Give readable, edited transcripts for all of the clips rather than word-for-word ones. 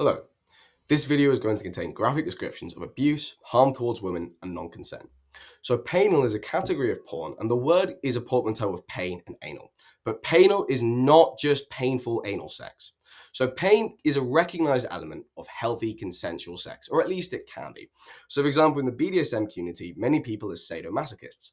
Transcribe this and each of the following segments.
Hello. This video is going to contain graphic descriptions of abuse, harm towards women, and non-consent. So painal is a category of porn, and the word is a portmanteau of pain and anal. But painal is not just painful anal sex. So pain is a recognized element of healthy consensual sex, or at least it can be. So for example, in the BDSM community, many people are sadomasochists.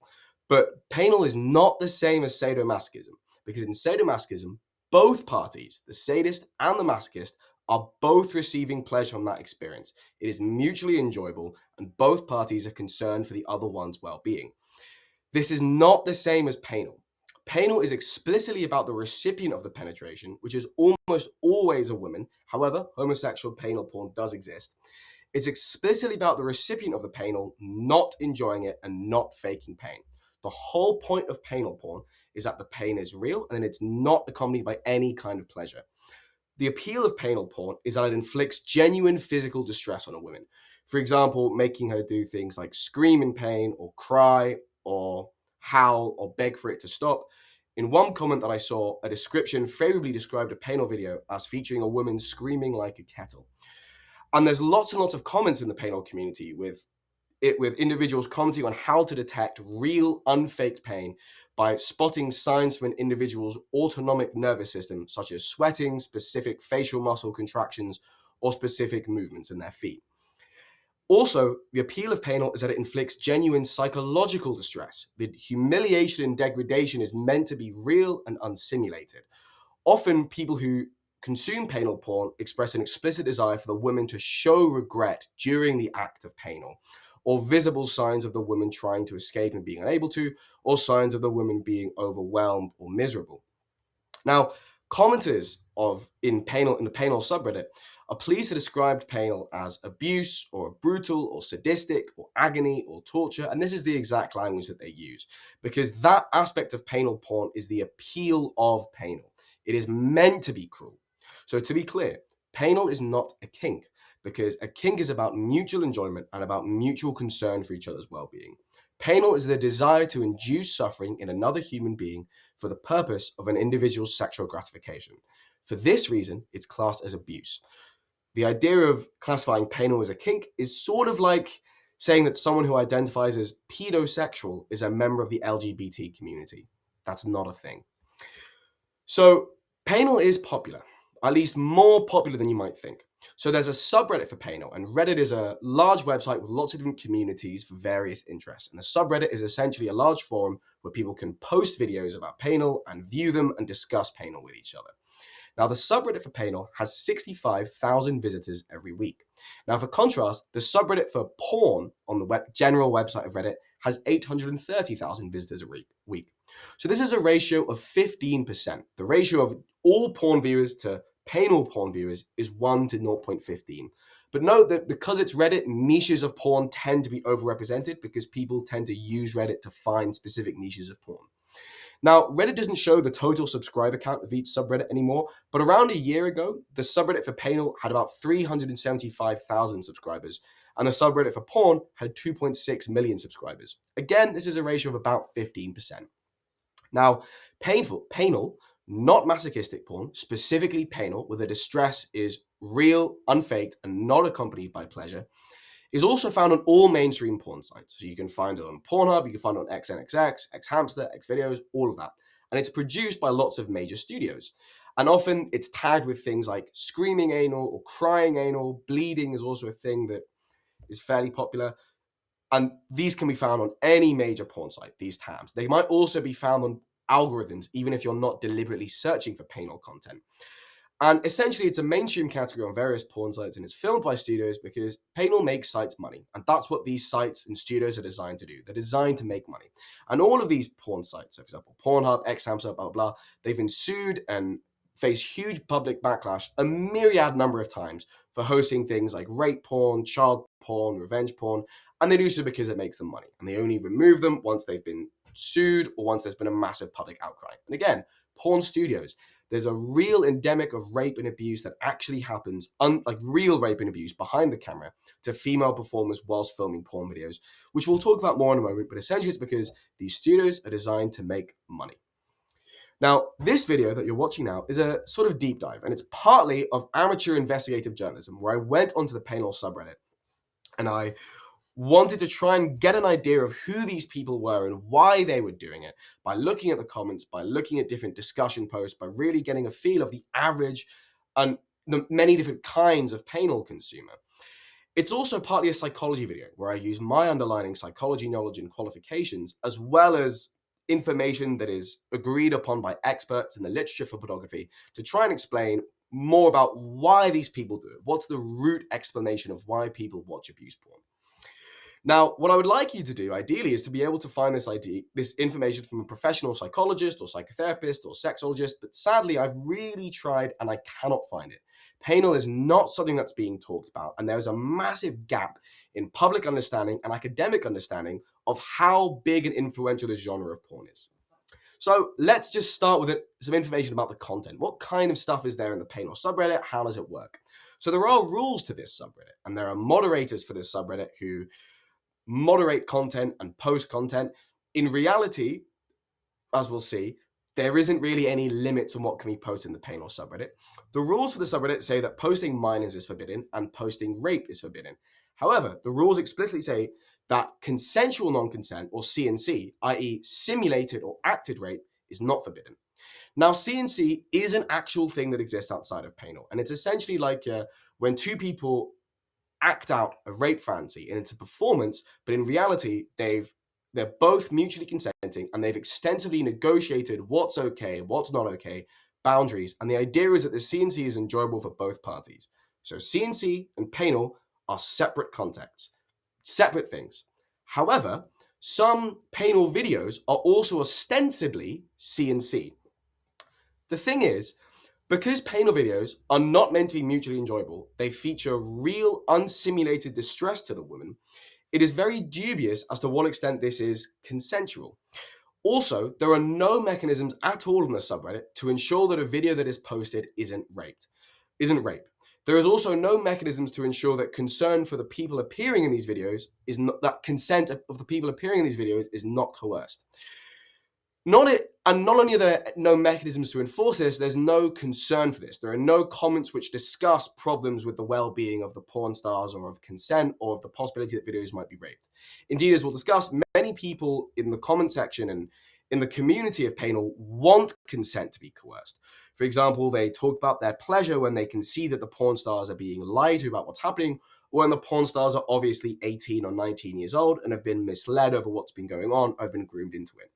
But painal is not the same as sadomasochism, because in sadomasochism, both parties, the sadist and the masochist, are both receiving pleasure from that experience. It is mutually enjoyable, and both parties are concerned for the other one's well-being. This is not the same as painal. Painal is explicitly about the recipient of the penetration, which is almost always a woman. However, homosexual painal porn does exist. It's explicitly about the recipient of the painal not enjoying it and not faking pain. The whole point of painal porn is that the pain is real and it's not accompanied by any kind of pleasure. The appeal of painal porn is that it inflicts genuine physical distress on a woman. For example, making her do things like scream in pain or cry or howl or beg for it to stop. In one comment that I saw, a description favorably described a painal video as featuring a woman screaming like a kettle. And there's lots and lots of comments in the painal community with individuals commenting on how to detect real unfaked pain by spotting signs from an individual's autonomic nervous system, such as sweating, specific facial muscle contractions, or specific movements in their feet. Also, the appeal of painal is that it inflicts genuine psychological distress. The humiliation and degradation is meant to be real and unsimulated. Often, people who consume painal porn express an explicit desire for the women to show regret during the act of painal, or visible signs of the woman trying to escape and being unable to, or signs of the woman being overwhelmed or miserable. Now, commenters in the painal subreddit are pleased to describe painal as abuse or brutal or sadistic or agony or torture, and this is the exact language that they use, because that aspect of painal porn is the appeal of painal. It is meant to be cruel. So to be clear, painal is not a kink, because a kink is about mutual enjoyment and about mutual concern for each other's well-being. Painal is the desire to induce suffering in another human being for the purpose of an individual's sexual gratification. For this reason, it's classed as abuse. The idea of classifying painal as a kink is sort of like saying that someone who identifies as pedosexual is a member of the LGBT community. That's not a thing. So painal is popular, at least more popular than you might think. So there's a subreddit for painal, and Reddit is a large website with lots of different communities for various interests. And the subreddit is essentially a large forum where people can post videos about painal and view them and discuss painal with each other. Now, the subreddit for painal has 65,000 visitors every week. Now, for contrast, the subreddit for porn on the general website of Reddit has 830,000 visitors a week. So this is a ratio of 15%. The ratio of all porn viewers to painal porn viewers is 1 to 0.15. But note that because it's Reddit, niches of porn tend to be overrepresented because people tend to use Reddit to find specific niches of porn. Now, Reddit doesn't show the total subscriber count of each subreddit anymore, but around a year ago, the subreddit for painal had about 375,000 subscribers, and the subreddit for porn had 2.6 million subscribers. Again, this is a ratio of about 15%. Now, painal, not masochistic porn, specifically painal, where the distress is real, unfaked, and not accompanied by pleasure, is also found on all mainstream porn sites. So you can find it on Pornhub, you can find it on XNXX, XHamster, Xvideos, all of that. And it's produced by lots of major studios. And often it's tagged with things like screaming anal or crying anal. Bleeding is also a thing that is fairly popular. And these can be found on any major porn site, these tabs. They might also be found on algorithms, even if you're not deliberately searching for painal content. And essentially, it's a mainstream category on various porn sites, and it's filmed by studios because painal makes sites money. And that's what these sites and studios are designed to do. They're designed to make money. And all of these porn sites, so for example, Pornhub, XHamster, blah, blah, they've been sued and face huge public backlash a myriad number of times for hosting things like rape porn, child porn, revenge porn. And they do so because it makes them money. And they only remove them once they've been sued or once there's been a massive public outcry. And again, porn studios, there's a real endemic of rape and abuse that actually happens, like real rape and abuse behind the camera to female performers whilst filming porn videos, which we'll talk about more in a moment, but essentially it's because these studios are designed to make money. Now, this video that you're watching now is a sort of deep dive, and it's partly of amateur investigative journalism, where I went onto the Painal subreddit and I wanted to try and get an idea of who these people were and why they were doing it by looking at the comments, by looking at different discussion posts, by really getting a feel of the average and the many different kinds of Painal consumer. It's also partly a psychology video where I use my underlying psychology knowledge and qualifications, as well as information that is agreed upon by experts in the literature for pornography, to try and explain more about why these people do it. What's the root explanation of why people watch abuse porn? Now, what I would like you to do, ideally, is to be able to find this information from a professional psychologist or psychotherapist or sexologist, but sadly, I've really tried and I cannot find it. Painal is not something that's being talked about, and there is a massive gap in public understanding and academic understanding of how big and influential this genre of porn is. So let's just start with some information about the content. What kind of stuff is there in the Painal subreddit? How does it work? So there are rules to this subreddit, and there are moderators for this subreddit who moderate content and post content. In reality, as we'll see, there isn't really any limits on what can be posted in the Painal subreddit. The rules for the subreddit say that posting minors is forbidden and posting rape is forbidden. However, the rules explicitly say that consensual non-consent, or CNC, i.e. simulated or acted rape, is not forbidden. Now, CNC is an actual thing that exists outside of Painal, and it's essentially like when two people act out a rape fantasy and it's a performance, but in reality, they're both mutually consenting and they've extensively negotiated what's okay, what's not okay, boundaries, and the idea is that the CNC is enjoyable for both parties. So CNC and Painal are separate contexts, separate things. However, some Painal videos are also ostensibly CNC. The thing is, because Painal videos are not meant to be mutually enjoyable, they feature real unsimulated distress to the woman. It is very dubious as to what extent this is consensual. Also, there are no mechanisms at all in the subreddit to ensure that a video that is posted isn't rape. There is also no mechanisms to ensure that concern for the people appearing in these videos is not, that consent of the people appearing in these videos is not coerced. Not only are there no mechanisms to enforce this, there's no concern for this. There are no comments which discuss problems with the well-being of the porn stars or of consent or of the possibility that videos might be raped. Indeed, as we'll discuss, many people in the comment section and in the community of Painal want consent to be coerced. For example, they talk about their pleasure when they can see that the porn stars are being lied to about what's happening, or when the porn stars are obviously 18 or 19 years old and have been misled over what's been going on, or have been groomed into it.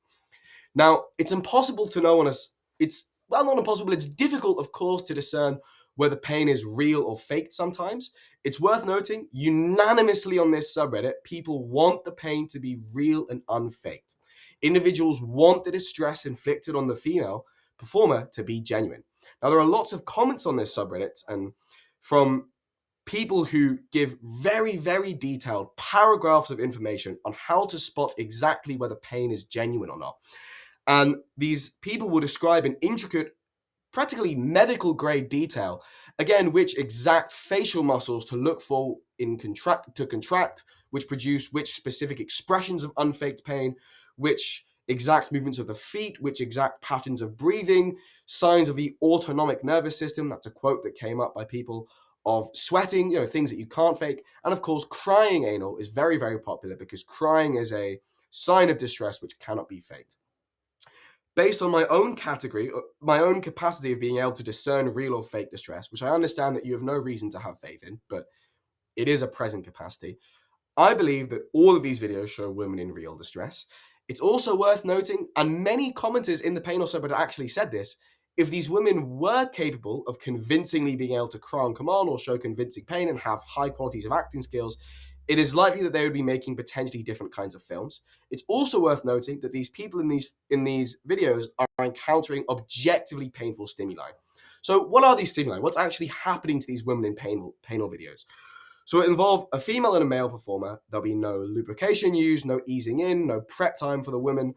Now, it's impossible to know not impossible, it's difficult, of course, to discern whether pain is real or faked sometimes. It's worth noting, unanimously on this subreddit, people want the pain to be real and unfaked. Individuals want the distress inflicted on the female performer to be genuine. Now, there are lots of comments on this subreddit, and from people who give very, very detailed paragraphs of information on how to spot exactly whether pain is genuine or not. And these people will describe in intricate, practically medical grade detail, again, which exact facial muscles to look for to contract, which produce which specific expressions of unfaked pain, which exact movements of the feet, which exact patterns of breathing, signs of the autonomic nervous system, that's a quote that came up by people, of sweating, things that you can't fake. And of course, crying anal is very, very popular because crying is a sign of distress which cannot be faked. Based on my own capacity of being able to discern real or fake distress, which I understand that you have no reason to have faith in, but it is a present capacity, I believe that all of these videos show women in real distress. It's also worth noting, and many commenters in the Painal subreddit actually said this, if these women were capable of convincingly being able to cry on command or show convincing pain and have high qualities of acting skills, it is likely that they would be making potentially different kinds of films. It's also worth noting that these people in these videos are encountering objectively painful stimuli. So what are these stimuli? What's actually happening to these women in Painal videos? So it involves a female and a male performer. There'll be no lubrication used, no easing in, no prep time for the women.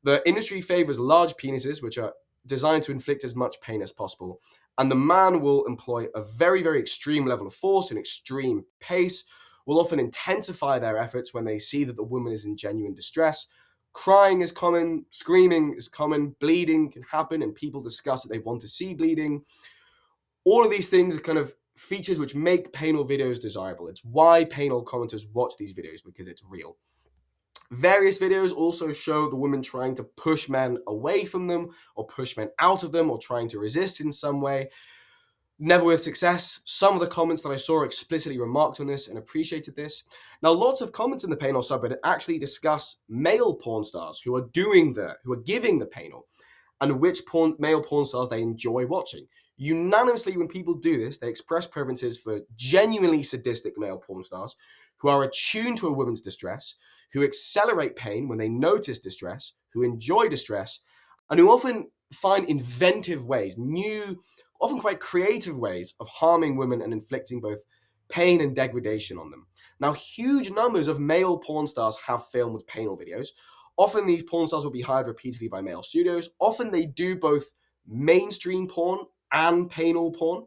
The industry favors large penises, which are designed to inflict as much pain as possible. And the man will employ a very, very extreme level of force and extreme pace, will often intensify their efforts when they see that the woman is in genuine distress, Crying is common, screaming is common, bleeding can happen, and people discuss that they want to see bleeding. All of these things are kind of features which make Painal videos desirable. It's why Painal commenters watch these videos, because it's real. Various videos also show the women trying to push men away from them, or push men out of them, or trying to resist in some way. Never with success. Some of the comments that I saw explicitly remarked on this and appreciated this. Now, lots of comments in the Painal subreddit actually discuss male porn stars who are giving the Painal, and which male porn stars they enjoy watching. Unanimously, when people do this, they express preferences for genuinely sadistic male porn stars who are attuned to a woman's distress, who accelerate pain when they notice distress, who enjoy distress, and who often find inventive ways, new, often quite creative ways of harming women and inflicting both pain and degradation on them. Now, huge numbers of male porn stars have filmed Painal videos. Often these porn stars will be hired repeatedly by male studios. Often they do both mainstream porn and Painal porn.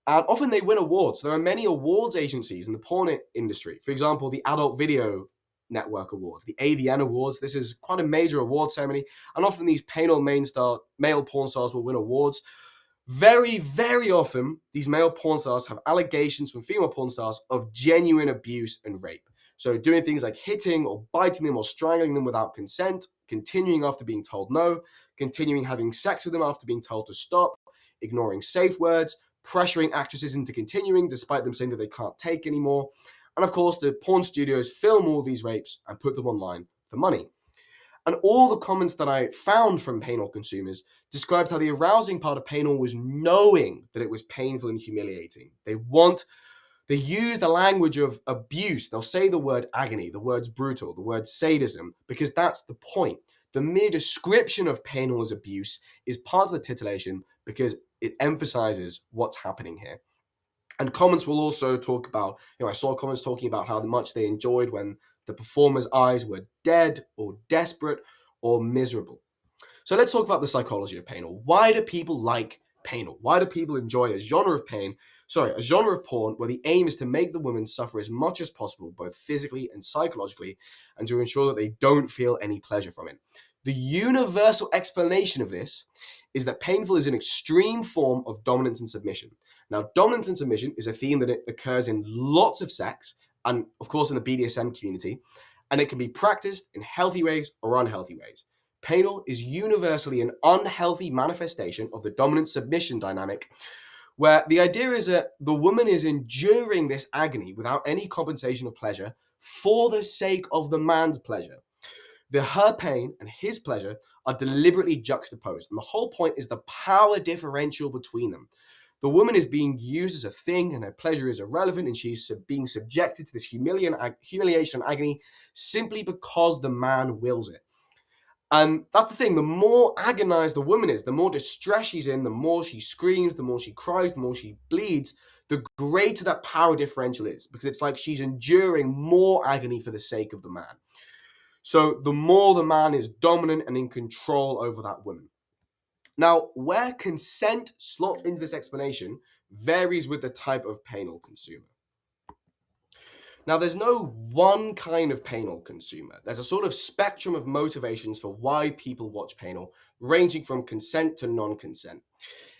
And often they win awards. There are many awards agencies in the porn industry. For example, the Adult Video Network Awards, the AVN Awards. This is quite a major award ceremony. And often these Painal male porn stars will win awards. Very, very often, these male porn stars have allegations from female porn stars of genuine abuse and rape. So doing things like hitting or biting them or strangling them without consent, continuing after being told no, continuing having sex with them after being told to stop, ignoring safe words, pressuring actresses into continuing despite them saying that they can't take anymore. And of course, the porn studios film all these rapes and put them online for money. And all the comments that I found from Painal consumers described how the arousing part of Painal was knowing that it was painful and humiliating. They use the language of abuse. They'll say the word agony, the words brutal, the word sadism, because that's the point. The mere description of Painal as abuse is part of the titillation because it emphasizes what's happening here. And comments will also talk about, I saw comments talking about how much they enjoyed when the performer's eyes were dead or desperate or miserable. So let's talk about the psychology of Painal. Why do people like Painal? Why do people enjoy a genre of porn where the aim is to make the women suffer as much as possible, both physically and psychologically, and to ensure that they don't feel any pleasure from it? The universal explanation of this is that painful is an extreme form of dominance and submission. Now, dominance and submission is a theme that occurs in lots of sex, and of course in the BDSM community, and it can be practiced in healthy ways or unhealthy ways. Painal is universally an unhealthy manifestation of the dominant-submission dynamic, where the idea is that the woman is enduring this agony without any compensation of pleasure for the sake of the man's pleasure. Her pain and his pleasure are deliberately juxtaposed, and the whole point is the power differential between them. The woman is being used as a thing, and her pleasure is irrelevant, and she's being subjected to this humiliation and agony simply because the man wills it. And that's the thing, the more agonized the woman is, the more distress she's in, the more she screams, the more she cries, the more she bleeds, the greater that power differential is, because it's like she's enduring more agony for the sake of the man. So the more the man is dominant and in control over that woman. Now, where consent slots into this explanation varies with the type of Painal consumer. Now, there's no one kind of Painal consumer. There's a sort of spectrum of motivations for why people watch Painal, ranging from consent to non-consent.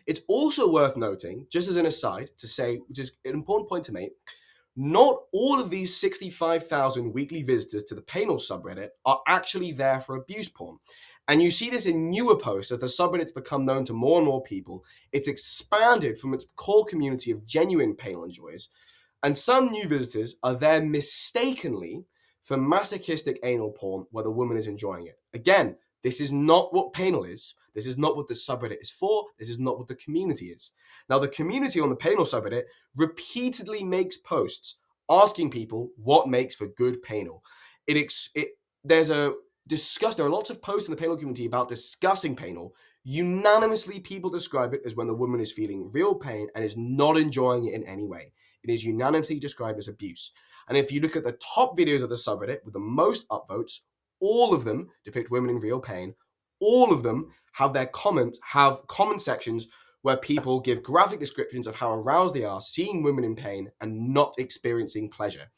It's also worth noting, just as an aside, to say, which is an important point to make, not all of these 65,000 weekly visitors to the Painal subreddit are actually there for abuse porn. And you see this in newer posts as the subreddit's become known to more and more people. It's expanded from its core community of genuine Painal enjoyers. And some new visitors are there mistakenly for masochistic anal porn where the woman is enjoying it. Again, this is not what Painal is. This is not what the subreddit is for. This is not what the community is. Now, the community on the Painal subreddit repeatedly makes posts asking people what makes for good Painal. There are lots of posts in the Painal community about discussing Painal. Unanimously, people describe it as when the woman is feeling real pain and is not enjoying it in any way. It is unanimously described as abuse. And if you look at the top videos of the subreddit with the most upvotes, all of them depict women in real pain. All of them have comment sections where people give graphic descriptions of how aroused they are seeing women in pain and not experiencing pleasure.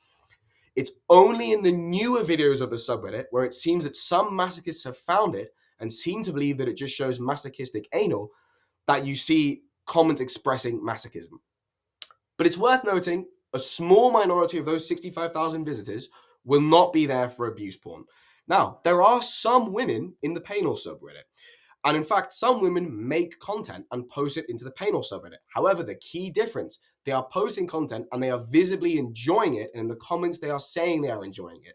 It's only in the newer videos of the subreddit where it seems that some masochists have found it and seem to believe that it just shows masochistic anal that you see comments expressing masochism. But it's worth noting a small minority of those 65,000 visitors will not be there for abuse porn. Now, there are some women in the Painal subreddit. And in fact, some women make content and post it into the Painal subreddit. However, the key difference, they are posting content and they are visibly enjoying it. And in the comments, they are saying they are enjoying it.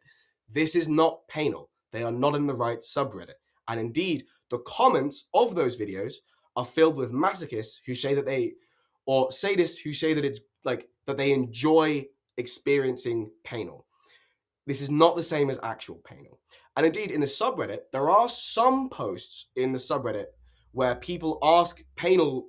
This is not Painal. They are not in the right subreddit. And indeed, the comments of those videos are filled with masochists who say that they, or sadists who say that it's like, that they enjoy experiencing Painal. This is not the same as actual Painal. And indeed, in the subreddit, there are some posts in the subreddit where people ask Painal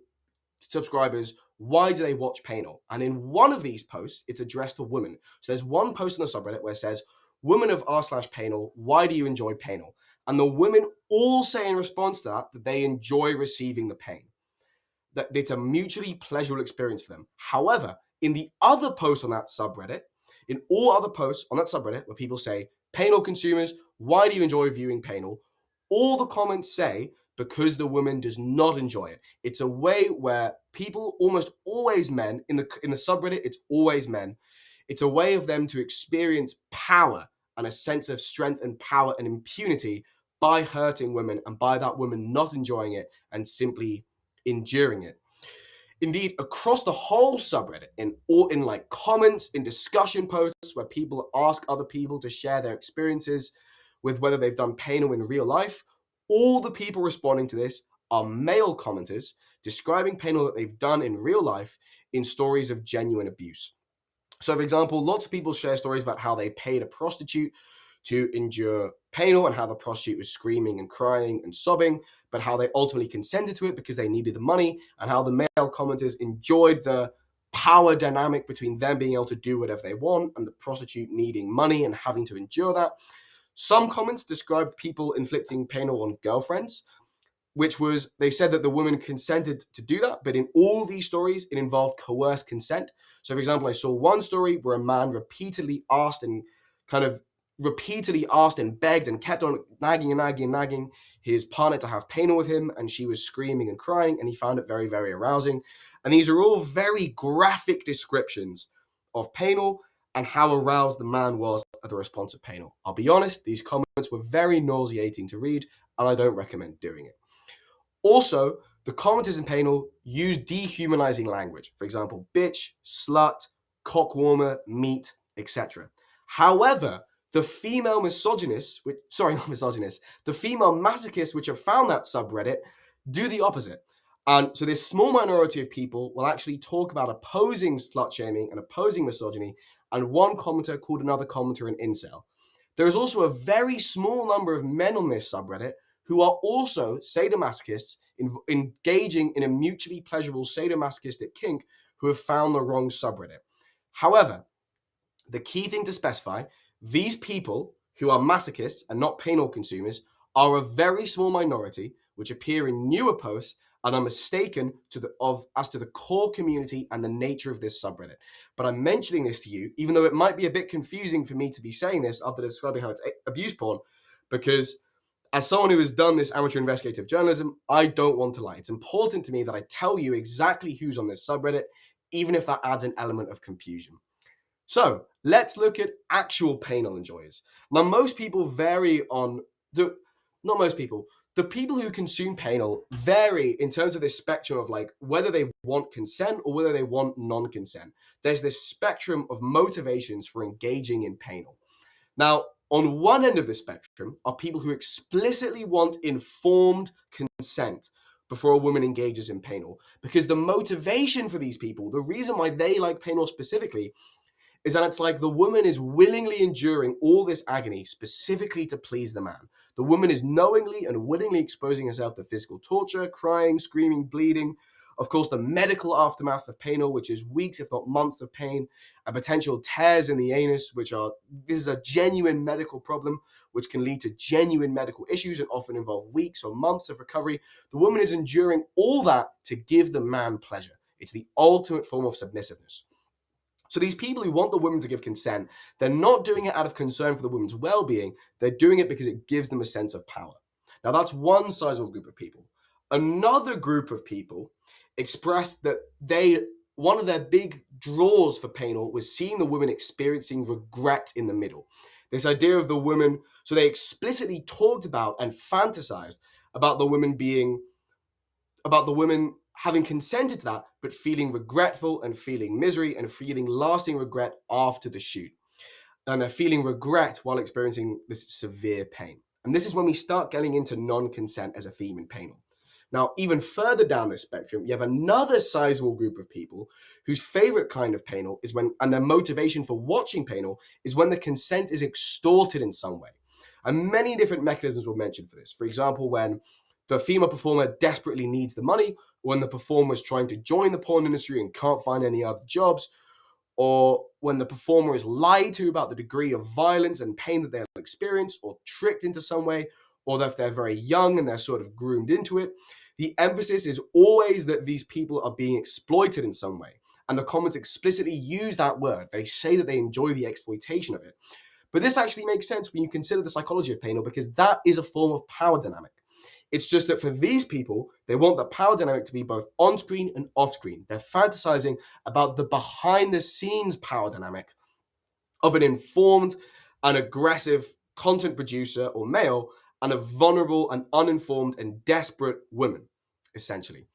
subscribers, why do they watch Painal? And in one of these posts, it's addressed to women. So there's one post in the subreddit where it says, women of r/Painal, why do you enjoy Painal? And the women all say in response to that they enjoy receiving the pain. That it's a mutually pleasurable experience for them. However, in the other posts on that subreddit, in all other posts on that subreddit where people say, Painal consumers, why do you enjoy viewing Painal? All the comments say, because the woman does not enjoy it. It's a way where people, almost always men, in the subreddit, it's always men. It's a way of them to experience power and a sense of strength and power and impunity by hurting women and by that woman not enjoying it and simply enduring it. Indeed, across the whole subreddit, in like comments, in discussion posts where people ask other people to share their experiences with whether they've done Painal in real life, all the people responding to this are male commenters describing Painal that they've done in real life in stories of genuine abuse. So, for example, lots of people share stories about how they paid a prostitute to endure Painal and how the prostitute was screaming and crying and sobbing, but how they ultimately consented to it because they needed the money, and how the male commenters enjoyed the power dynamic between them being able to do whatever they want and the prostitute needing money and having to endure that. Some comments described people inflicting Painal on girlfriends, which was, they said that the woman consented to do that, but in all these stories, it involved coerced consent. So, for example, I saw one story where a man repeatedly asked and begged and kept on nagging his partner to have Painal with him, and she was screaming and crying, and he found it very, very arousing. And these are all very graphic descriptions of Painal and how aroused the man was at the response of Painal. I'll be honest, these comments were very nauseating to read, and I don't recommend doing it. Also, the commenters in Painal use dehumanizing language. For example, bitch, slut, cockwarmer, meat, etc. However, the female masochists, the female masochists which have found that subreddit do the opposite. And so this small minority of people will actually talk about opposing slut shaming and opposing misogyny, and one commenter called another commenter an incel. There is also a very small number of men on this subreddit who are also sadomasochists engaging in a mutually pleasurable sadomasochistic kink who have found the wrong subreddit. However, the key thing to specify, these people who are masochists and not Painal consumers are a very small minority which appear in newer posts and are mistaken as to the core community and the nature of this subreddit. But I'm mentioning this to you, even though it might be a bit confusing for me to be saying this after describing how it's abuse porn, because as someone who has done this amateur investigative journalism, I don't want to lie. It's important to me that I tell you exactly who's on this subreddit, even if that adds an element of confusion. So let's look at actual Painal enjoyers. Now, most people vary on the people who consume Painal vary in terms of this spectrum of like whether they want consent or whether they want non-consent. There's this spectrum of motivations for engaging in Painal. Now, on one end of the spectrum are people who explicitly want informed consent before a woman engages in Painal, because the motivation for these people, the reason why they like Painal specifically, is that it's like the woman is willingly enduring all this agony specifically to please the man. The woman is knowingly and willingly exposing herself to physical torture, crying, screaming, bleeding. Of course, the medical aftermath of Painal, which is weeks, if not months of pain, and potential tears in the anus, this is a genuine medical problem, which can lead to genuine medical issues and often involve weeks or months of recovery. The woman is enduring all that to give the man pleasure. It's the ultimate form of submissiveness. So these people who want the women to give consent, they're not doing it out of concern for the women's well-being. They're doing it because it gives them a sense of power. Now that's one sizable group of people. Another group of people expressed that one of their big draws for Painal was seeing the women experiencing regret in the middle. This idea of the women, so they explicitly talked about and fantasized about the women having consented to that, but feeling regretful and feeling misery and feeling lasting regret after the shoot. And they're feeling regret while experiencing this severe pain. And this is when we start getting into non-consent as a theme in Painal. Now, even further down this spectrum, you have another sizable group of people whose favorite kind of Painal is and their motivation for watching Painal is when the consent is extorted in some way. And many different mechanisms were mentioned for this. For example, when the female performer desperately needs the money, when the performer is trying to join the porn industry and can't find any other jobs, or when the performer is lied to about the degree of violence and pain that they'll experience, or tricked into some way, or that if they're very young and they're sort of groomed into it. The emphasis is always that these people are being exploited in some way. And the comments explicitly use that word. They say that they enjoy the exploitation of it. But this actually makes sense when you consider the psychology of Painal, because that is a form of power dynamic. It's just that for these people, they want the power dynamic to be both on-screen and off-screen. They're fantasizing about the behind-the-scenes power dynamic of an informed and aggressive content producer or male and a vulnerable and uninformed and desperate woman, essentially.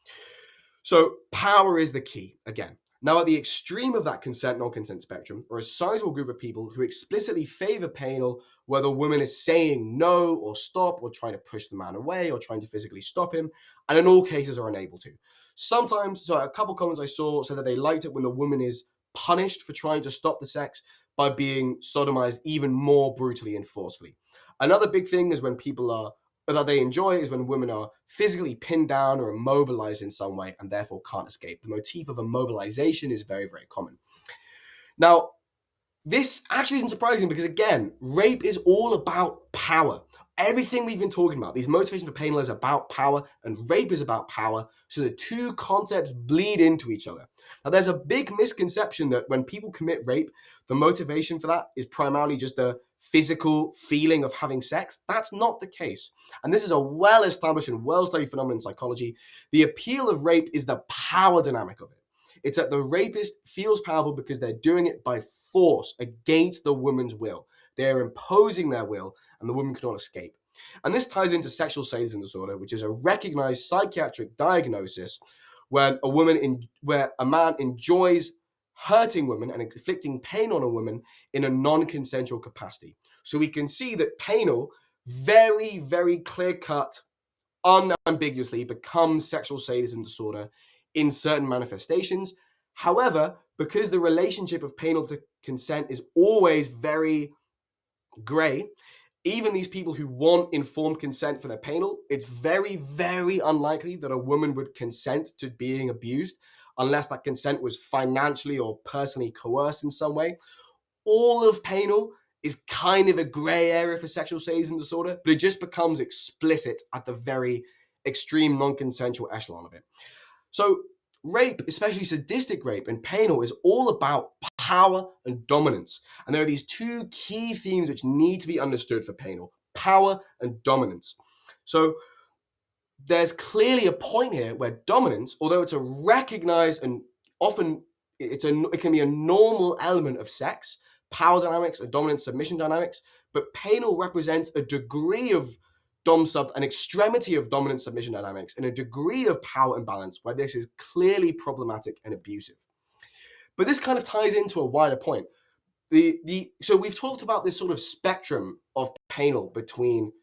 So power is the key, again. Now, at the extreme of that consent, non-consent spectrum, are a sizable group of people who explicitly favor Painal, where the woman is saying no or stop or trying to push the man away or trying to physically stop him, and in all cases are unable to. Sometimes, so a couple comments I saw said that they liked it when the woman is punished for trying to stop the sex by being sodomized even more brutally and forcefully. Another big thing is when that they enjoy is when women are physically pinned down or immobilized in some way and therefore can't escape. The motif of immobilization is very, very common. Now, this actually isn't surprising because, again, rape is all about power. Everything we've been talking about, these motivations for Painal is about power and rape is about power. So the two concepts bleed into each other. Now, there's a big misconception that when people commit rape, the motivation for that is primarily just the physical feeling of having sex. That's not the case. And this is a well-established and well-studied phenomenon in psychology. The appeal of rape is the power dynamic of it. It's that the rapist feels powerful because they're doing it by force against the woman's will. They're imposing their will and the woman cannot escape. And this ties into sexual sadism disorder, which is a recognized psychiatric diagnosis where a man enjoys hurting women and inflicting pain on a woman in a non-consensual capacity. So we can see that Painal very, very clear-cut, unambiguously becomes sexual sadism disorder in certain manifestations. However, because the relationship of Painal to consent is always very gray, even these people who want informed consent for their Painal, it's very, very unlikely that a woman would consent to being abused unless that consent was financially or personally coerced in some way. All of Painal is kind of a gray area for sexual sadism disorder, but it just becomes explicit at the very extreme non-consensual echelon of it. So rape, especially sadistic rape and Painal, is all about power and dominance. And there are these two key themes which need to be understood for Painal: power and dominance. So there's clearly a point here where dominance, although it's a recognized and often it can be a normal element of sex, power dynamics and dominant submission dynamics, but Painal represents a degree of an extremity of dominant submission dynamics and a degree of power imbalance where this is clearly problematic and abusive. But this kind of ties into a wider point. So we've talked about this sort of spectrum of Painal between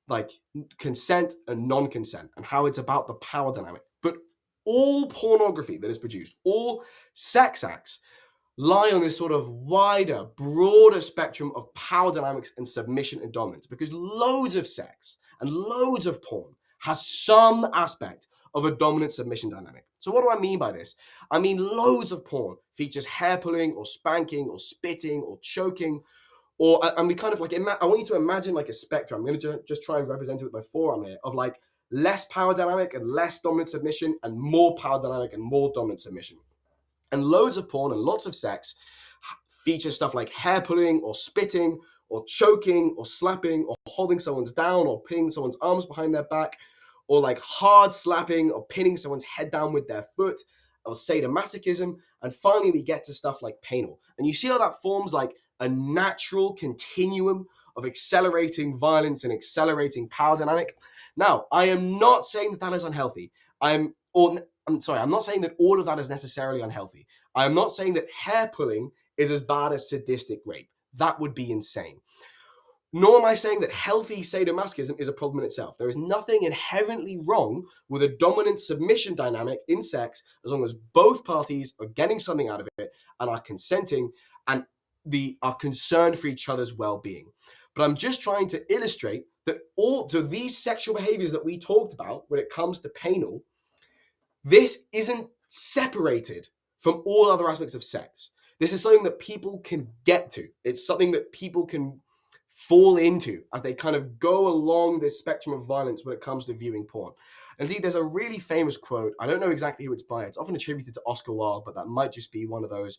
like consent and non-consent and how it's about the power dynamic. But all pornography that is produced, all sex acts, lie on this sort of wider, broader spectrum of power dynamics and submission and dominance, because loads of sex and loads of porn has some aspect of a dominant submission dynamic. So what do I mean by this? I mean loads of porn features hair pulling or spanking or spitting or choking, and we kind of like, I want you to imagine like a spectrum. I'm going to just try and represent it with my forearm here, of like less power dynamic and less dominant submission and more power dynamic and more dominant submission. And loads of porn and lots of sex feature stuff like hair pulling or spitting or choking or slapping or holding someone's down or pinning someone's arms behind their back or like hard slapping or pinning someone's head down with their foot or sadomasochism. And finally, we get to stuff like painal. And you see how that forms like a natural continuum of accelerating violence and accelerating power dynamic. Now, I am not saying that that is unhealthy. I'm not saying that all of that is necessarily unhealthy. I am not saying that hair pulling is as bad as sadistic rape. That would be insane. Nor am I saying that healthy sadomasochism is a problem in itself. There is nothing inherently wrong with a dominant submission dynamic in sex as long as both parties are getting something out of it and are consenting and are concerned for each other's well-being. But I'm just trying to illustrate that all to these sexual behaviors that we talked about when it comes to painal, this isn't separated from all other aspects of sex. This is something that people can get to. It's something that people can fall into as they kind of go along this spectrum of violence when it comes to viewing porn. Indeed, there's a really famous quote. I don't know exactly who it's by. It's often attributed to Oscar Wilde, but that might just be one of those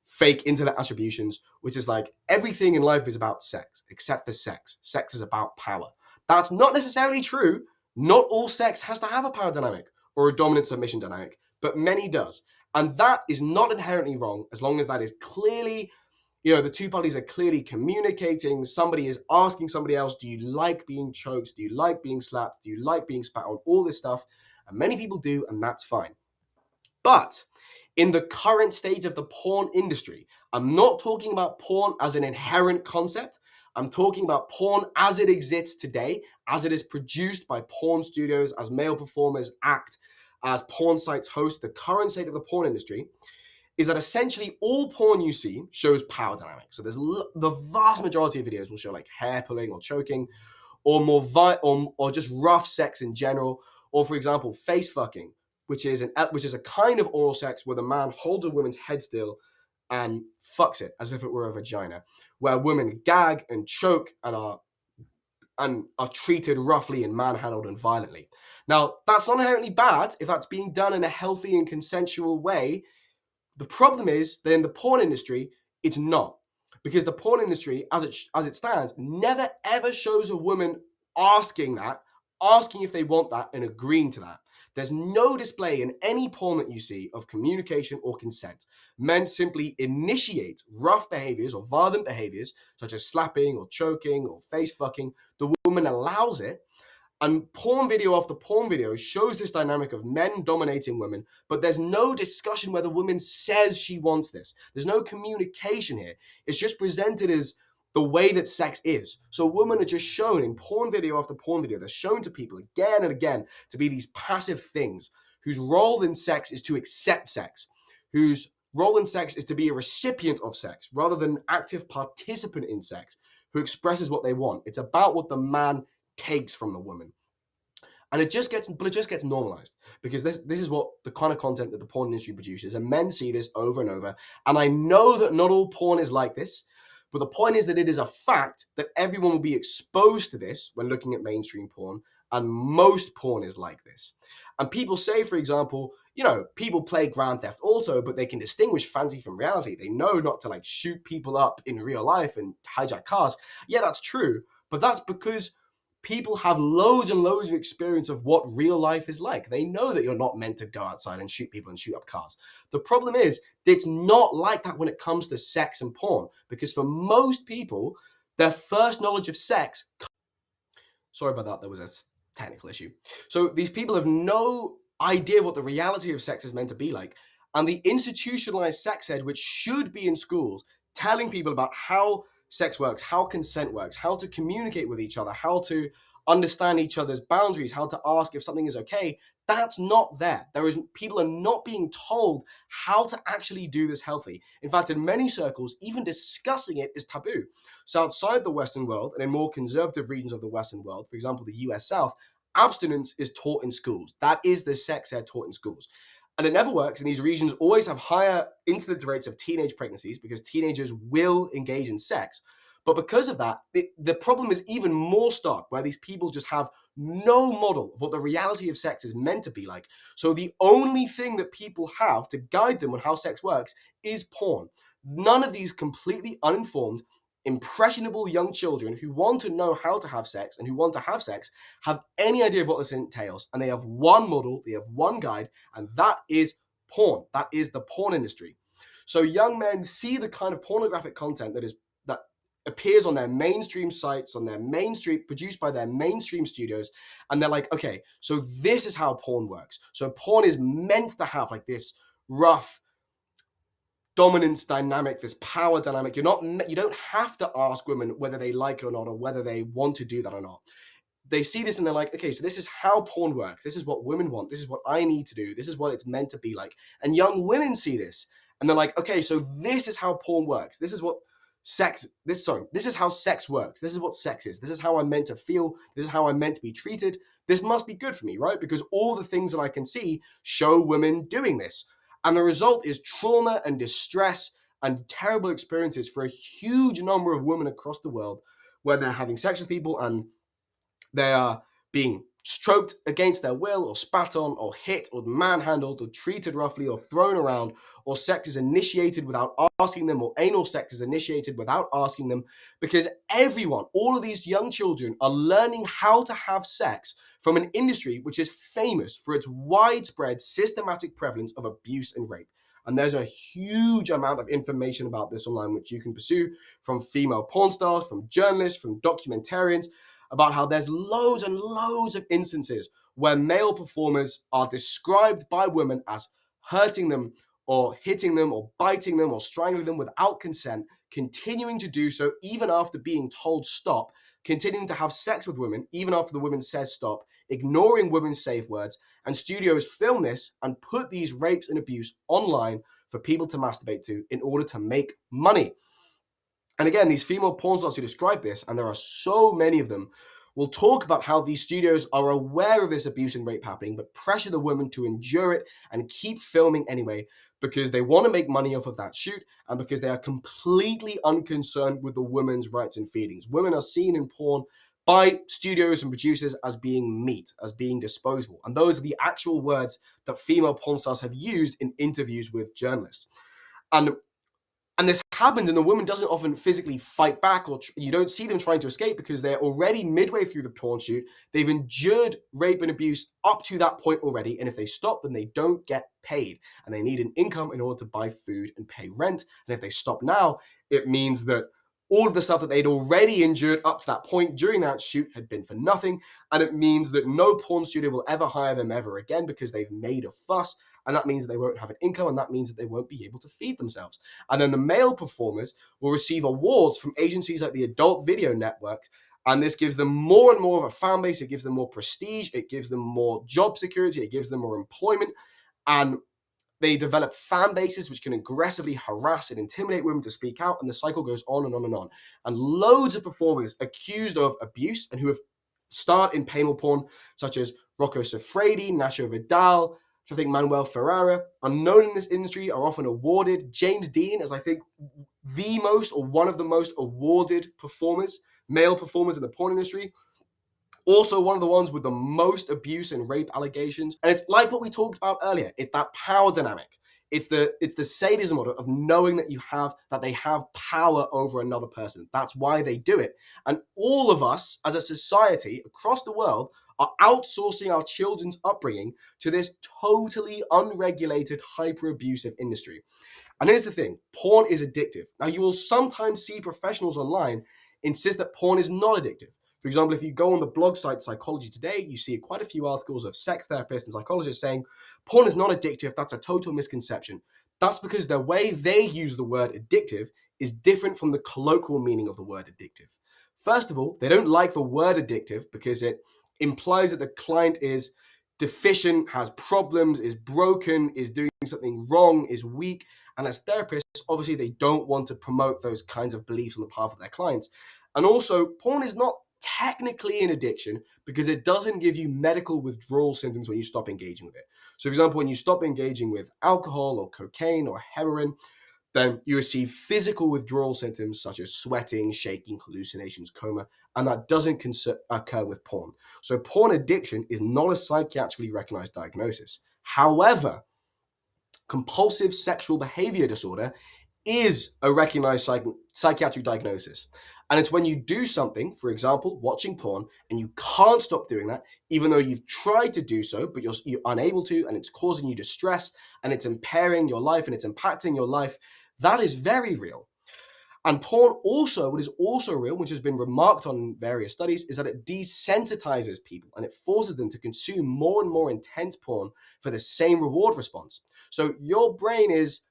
fake internet attributions, which is like, everything in life is about sex, except for sex. Sex is about power. That's not necessarily true. Not all sex has to have a power dynamic or a dominant submission dynamic, but many does. And that is not inherently wrong as long as that is clearly, the two parties are clearly communicating. Somebody is asking somebody else, do you like being choked? Do you like being slapped? Do you like being spat on? All this stuff. And many people do, and that's fine. But in the current stage of the porn industry, I'm not talking about porn as an inherent concept. I'm talking about porn as it exists today, as it is produced by porn studios, as male performers act, as porn sites host. The current state of the porn industry is that essentially all porn you see shows power dynamics. So there's the vast majority of videos will show like hair pulling or choking, or more or just rough sex in general, or for example, face fucking, which is a kind of oral sex where the man holds a woman's head still and fucks it as if it were a vagina, where women gag and choke and are treated roughly and manhandled and violently. Now, that's not inherently bad if that's being done in a healthy and consensual way. The problem is that in the porn industry, it's not. Because the porn industry, as it stands, never ever shows a woman asking if they want that and agreeing to that. There's no display in any porn that you see of communication or consent. Men simply initiate rough behaviors or violent behaviors, such as slapping or choking or face fucking. The woman allows it. And porn video after porn video shows this dynamic of men dominating women, but there's no discussion where the woman says she wants this. There's no communication here. It's just presented as the way that sex is. So women are just shown in porn video after porn video. They're shown to people again and again to be these passive things whose role in sex is to accept sex, whose role in sex is to be a recipient of sex rather than an active participant in sex who expresses what they want. It's about what the man takes from the woman. And it just gets normalized because this is what the kind of content that the porn industry produces, and men see this over and over. And I know that not all porn is like this, but the point is that it is a fact that everyone will be exposed to this when looking at mainstream porn, and most porn is like this. And people say, for example, people play Grand Theft Auto, but they can distinguish fantasy from reality. They know not to like shoot people up in real life and hijack cars. Yeah, that's true, but that's because people have loads and loads of experience of what real life is like. They know that you're not meant to go outside and shoot people and shoot up cars. The problem is it's not like that when it comes to sex and porn, because for most people, their first knowledge of sex... Sorry about that, there was a technical issue. So these people have no idea what the reality of sex is meant to be like. And the institutionalized sex ed, which should be in schools, telling people about how sex works, how consent works, how to communicate with each other, how to understand each other's boundaries, how to ask if something is okay, that's not there. People are not being told how to actually do this healthy. In fact, in many circles, even discussing it is taboo. So outside the Western world and in more conservative regions of the Western world, for example, the US South, abstinence is taught in schools. That is the sex ed taught in schools. And it never works. And these regions always have higher incidence rates of teenage pregnancies because teenagers will engage in sex. But because of that, the problem is even more stark, where these people just have no model of what the reality of sex is meant to be like. So the only thing that people have to guide them on how sex works is porn. None of these completely uninformed, impressionable young children who want to know how to have sex and who want to have sex have any idea of what this entails. And they have one model, they have one guide, and that is porn. That is the porn industry. So young men see the kind of pornographic content that appears on their mainstream sites, on their mainstream, produced by their mainstream studios, and they're like, okay, so this is how porn works. So porn is meant to have like this rough dominance dynamic, this power dynamic. You don't have to ask women whether they like it or not, or whether they want to do that or not. They see this and they're like, okay, so this is how porn works. This is what women want. This is what I need to do. This is what it's meant to be like. And young women see this and they're like, okay, so this is how porn works. This is how sex works. This is what sex is. This is how I'm meant to feel. This is how I'm meant to be treated. This must be good for me, right? Because all the things that I can see show women doing this. And the result is trauma and distress and terrible experiences for a huge number of women across the world where they're having sex with people and they are being stroked against their will, or spat on, or hit, or manhandled, or treated roughly, or thrown around, or sex is initiated without asking them, or anal sex is initiated without asking them, because everyone, all of these young children are learning how to have sex from an industry which is famous for its widespread systematic prevalence of abuse and rape. And there's a huge amount of information about this online which you can pursue from female porn stars, from journalists, from documentarians, about how there's loads and loads of instances where male performers are described by women as hurting them or hitting them or biting them or strangling them without consent, continuing to do so even after being told stop, continuing to have sex with women even after the woman says stop, ignoring women's safe words, and studios film this and put these rapes and abuse online for people to masturbate to in order to make money. And again, these female porn stars who describe this, and there are so many of them, will talk about how these studios are aware of this abuse and rape happening, but pressure the women to endure it and keep filming anyway because they want to make money off of that shoot and because they are completely unconcerned with the women's rights and feelings. Women are seen in porn by studios and producers as being meat, as being disposable. And those are the actual words that female porn stars have used in interviews with journalists. And this happens, and the woman doesn't often physically fight back, or you don't see them trying to escape because they're already midway through the porn shoot. They've endured rape and abuse up to that point already, and if they stop, then they don't get paid, and they need an income in order to buy food and pay rent. And if they stop now, it means that all of the stuff that they'd already endured up to that point during that shoot had been for nothing, and it means that no porn studio will ever hire them ever again because they've made a fuss. And that means they won't have an income, and that means that they won't be able to feed themselves. And then the male performers will receive awards from agencies like the Adult Video Network, and this gives them more and more of a fan base. It gives them more prestige. It gives them more job security. It gives them more employment. And they develop fan bases which can aggressively harass and intimidate women to speak out, and the cycle goes on and on and on. And loads of performers accused of abuse and who have starred in Painal porn, such as Rocco Siffredi, Nacho Vidal, I think Manuel Ferrara, are known in this industry, are often awarded. James Dean is, I think, the most or one of the most awarded performers, male performers in the porn industry. Also one of the ones with the most abuse and rape allegations. And it's like what we talked about earlier. It's that power dynamic. It's the sadism model of knowing that they have power over another person. That's why they do it. And all of us as a society across the world are outsourcing our children's upbringing to this totally unregulated, hyper-abusive industry. And here's the thing, porn is addictive. Now, you will sometimes see professionals online insist that porn is not addictive. For example, if you go on the blog site Psychology Today, you see quite a few articles of sex therapists and psychologists saying porn is not addictive. That's a total misconception. That's because the way they use the word addictive is different from the colloquial meaning of the word addictive. First of all, they don't like the word addictive because it implies that the client is deficient, has problems, is broken, is doing something wrong, is weak. And as therapists, obviously they don't want to promote those kinds of beliefs on the behalf of their clients. And also, porn is not technically an addiction because it doesn't give you medical withdrawal symptoms when you stop engaging with it. So for example, when you stop engaging with alcohol or cocaine or heroin, then you receive physical withdrawal symptoms such as sweating, shaking, hallucinations, coma, and that doesn't occur with porn. So porn addiction is not a psychiatrically recognized diagnosis. However, compulsive sexual behavior disorder is a recognized psychiatric diagnosis. And it's when you do something, for example, watching porn, and you can't stop doing that, even though you've tried to do so, but you're unable to, and it's causing you distress, and it's impairing your life, and it's impacting your life. That is very real. And porn also, what is also real, which has been remarked on in various studies, is that it desensitizes people and it forces them to consume more and more intense porn for the same reward response. So your brain is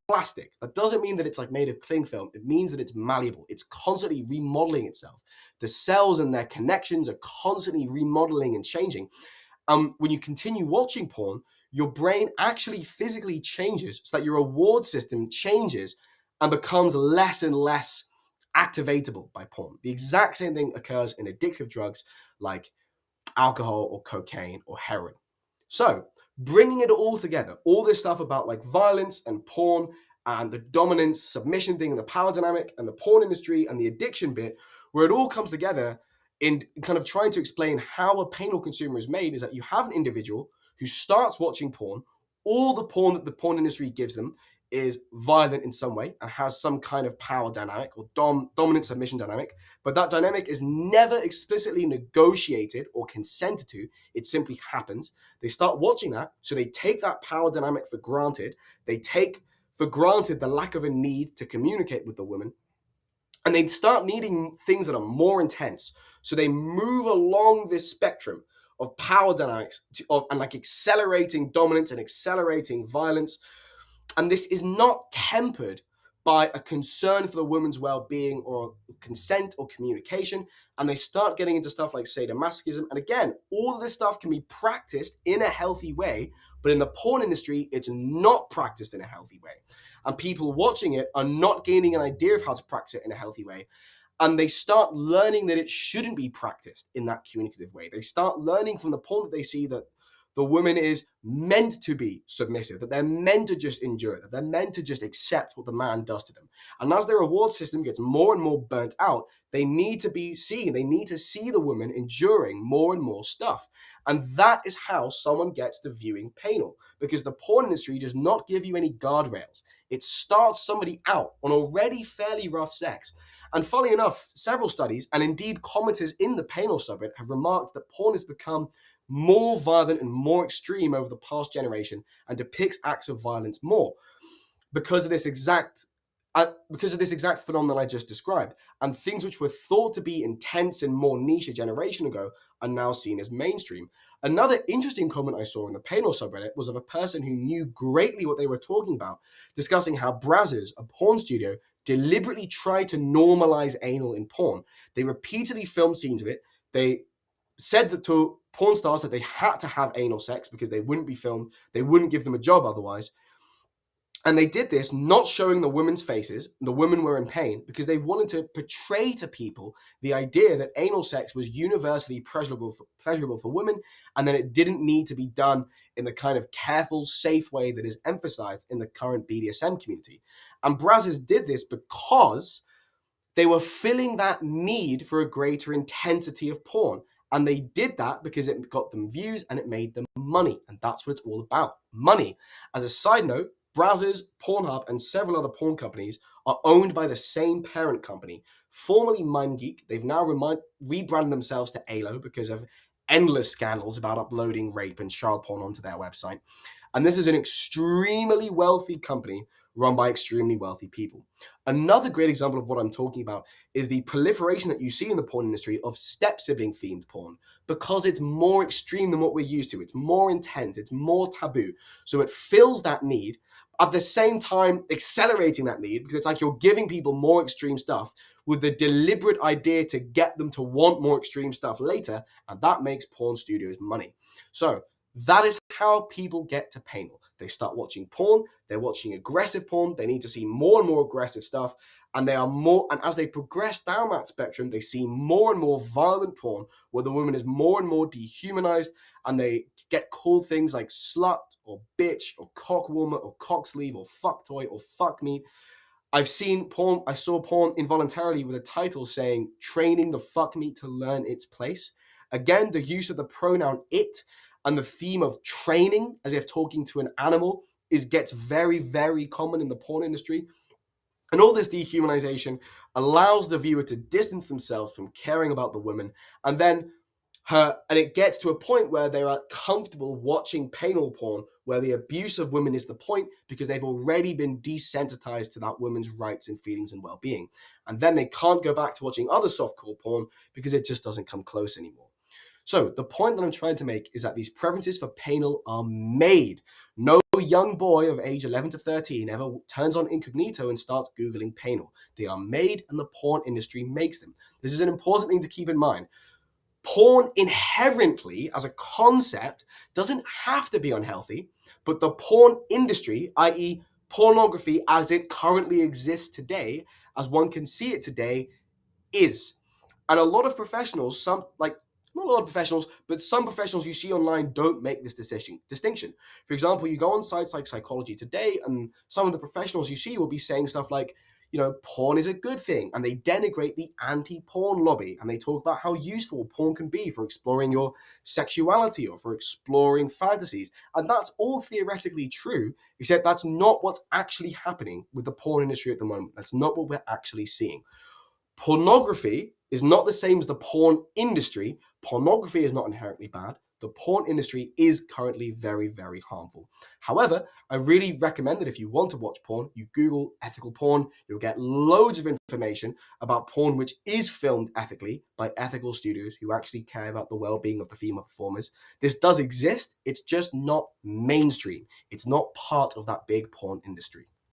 plastic. That doesn't mean that it's like made of cling film. It means that it's malleable. It's constantly remodeling itself. The cells and their connections are constantly remodeling and changing. When you continue watching porn, your brain actually physically changes so that your reward system changes and becomes less and less activatable by porn. The exact same thing occurs in addictive drugs like alcohol or cocaine or heroin. So, bringing it all together, all this stuff about like violence and porn and the dominance, submission thing and the power dynamic and the porn industry and the addiction bit, where it all comes together in kind of trying to explain how a Painal consumer is made, is that you have an individual who starts watching porn. All the porn that the porn industry gives them is violent in some way and has some kind of power dynamic or dominant submission dynamic, but that dynamic is never explicitly negotiated or consented to. It simply happens. They start watching that, so they take that power dynamic for granted. They take for granted the lack of a need to communicate with the woman, and they start needing things that are more intense. So they move along this spectrum of power dynamics and like accelerating dominance and accelerating violence. And this is not tempered by a concern for the woman's well-being or consent or communication. And they start getting into stuff like sadomasochism. And again, all of this stuff can be practiced in a healthy way, but in the porn industry, it's not practiced in a healthy way. And people watching it are not gaining an idea of how to practice it in a healthy way. And they start learning that it shouldn't be practiced in that communicative way. They start learning from the porn that they see that the woman is meant to be submissive, that they're meant to just endure it, that they're meant to just accept what the man does to them. And as their reward system gets more and more burnt out, they need to be seen. They need to see the woman enduring more and more stuff. And that is how someone gets to viewing Painal, because the porn industry does not give you any guardrails. It starts somebody out on already fairly rough sex. And funnily enough, several studies, and indeed commenters in the Painal subreddit, have remarked that porn has become more violent and more extreme over the past generation and depicts acts of violence more because of this exact phenomenon I just described. And things which were thought to be intense and more niche a generation ago are now seen as mainstream. Another interesting comment I saw in the Painal subreddit was of a person who knew greatly what they were talking about, discussing how Brazzers, a porn studio, deliberately tried to normalize anal in porn. They repeatedly filmed scenes of it. They said that to porn stars that they had to have anal sex because they wouldn't be filmed. They wouldn't give them a job otherwise. And they did this not showing the women's faces. The women were in pain because they wanted to portray to people the idea that anal sex was universally pleasurable for women, and that it didn't need to be done in the kind of careful, safe way that is emphasized in the current BDSM community. And Brazzers did this because they were filling that need for a greater intensity of porn. And they did that because it got them views and it made them money. And that's what it's all about, money. As a side note, Brazzers, Pornhub, and several other porn companies are owned by the same parent company, formerly MindGeek. They've now rebranded themselves to ALO because of endless scandals about uploading rape and child porn onto their website. And this is an extremely wealthy company run by extremely wealthy people. Another great example of what I'm talking about is the proliferation that you see in the porn industry of step-sibling themed porn, because it's more extreme than what we're used to. It's more intense, it's more taboo. So it fills that need, at the same time accelerating that need, because it's like you're giving people more extreme stuff with the deliberate idea to get them to want more extreme stuff later, and that makes porn studios money. So that is how people get to Painal. They start watching porn, they're watching aggressive porn, they need to see more and more aggressive stuff, and as they progress down that spectrum, they see more and more violent porn where the woman is more and more dehumanized, and they get called things like slut or bitch or cockwoman or cock sleeve or fuck toy or fuck meat. I've seen porn, I saw porn involuntarily with a title saying, training the fuck meat to learn its place. Again, the use of the pronoun it and the theme of training as if talking to an animal gets very, very common in the porn industry. And all this dehumanization allows the viewer to distance themselves from caring about the woman, and then it gets to a point where they are comfortable watching painal porn, where the abuse of women is the point because they've already been desensitized to that woman's rights and feelings and well-being. And then they can't go back to watching other softcore porn because it just doesn't come close anymore. So the point that I'm trying to make is that these preferences for painal are made. No young boy of age 11 to 13 ever turns on incognito and starts Googling painal. They are made and the porn industry makes them. This is an important thing to keep in mind. Porn inherently, as a concept, doesn't have to be unhealthy, but the porn industry, i.e., pornography as it currently exists today, as one can see it today, is. And a lot of professionals, not a lot of professionals, but some professionals you see online don't make this distinction. For example, you go on sites like Psychology Today, and some of the professionals you see will be saying stuff like, porn is a good thing, and they denigrate the anti-porn lobby, and they talk about how useful porn can be for exploring your sexuality or for exploring fantasies. And that's all theoretically true, except that's not what's actually happening with the porn industry at the moment. That's not what we're actually seeing. Pornography is not the same as the porn industry. Pornography is not inherently bad. The porn industry is currently very, very harmful. However, I really recommend that if you want to watch porn, you Google ethical porn. You'll get loads of information about porn which is filmed ethically by ethical studios who actually care about the well-being of the female performers. This does exist. It's just not mainstream. It's not part of that big porn industry.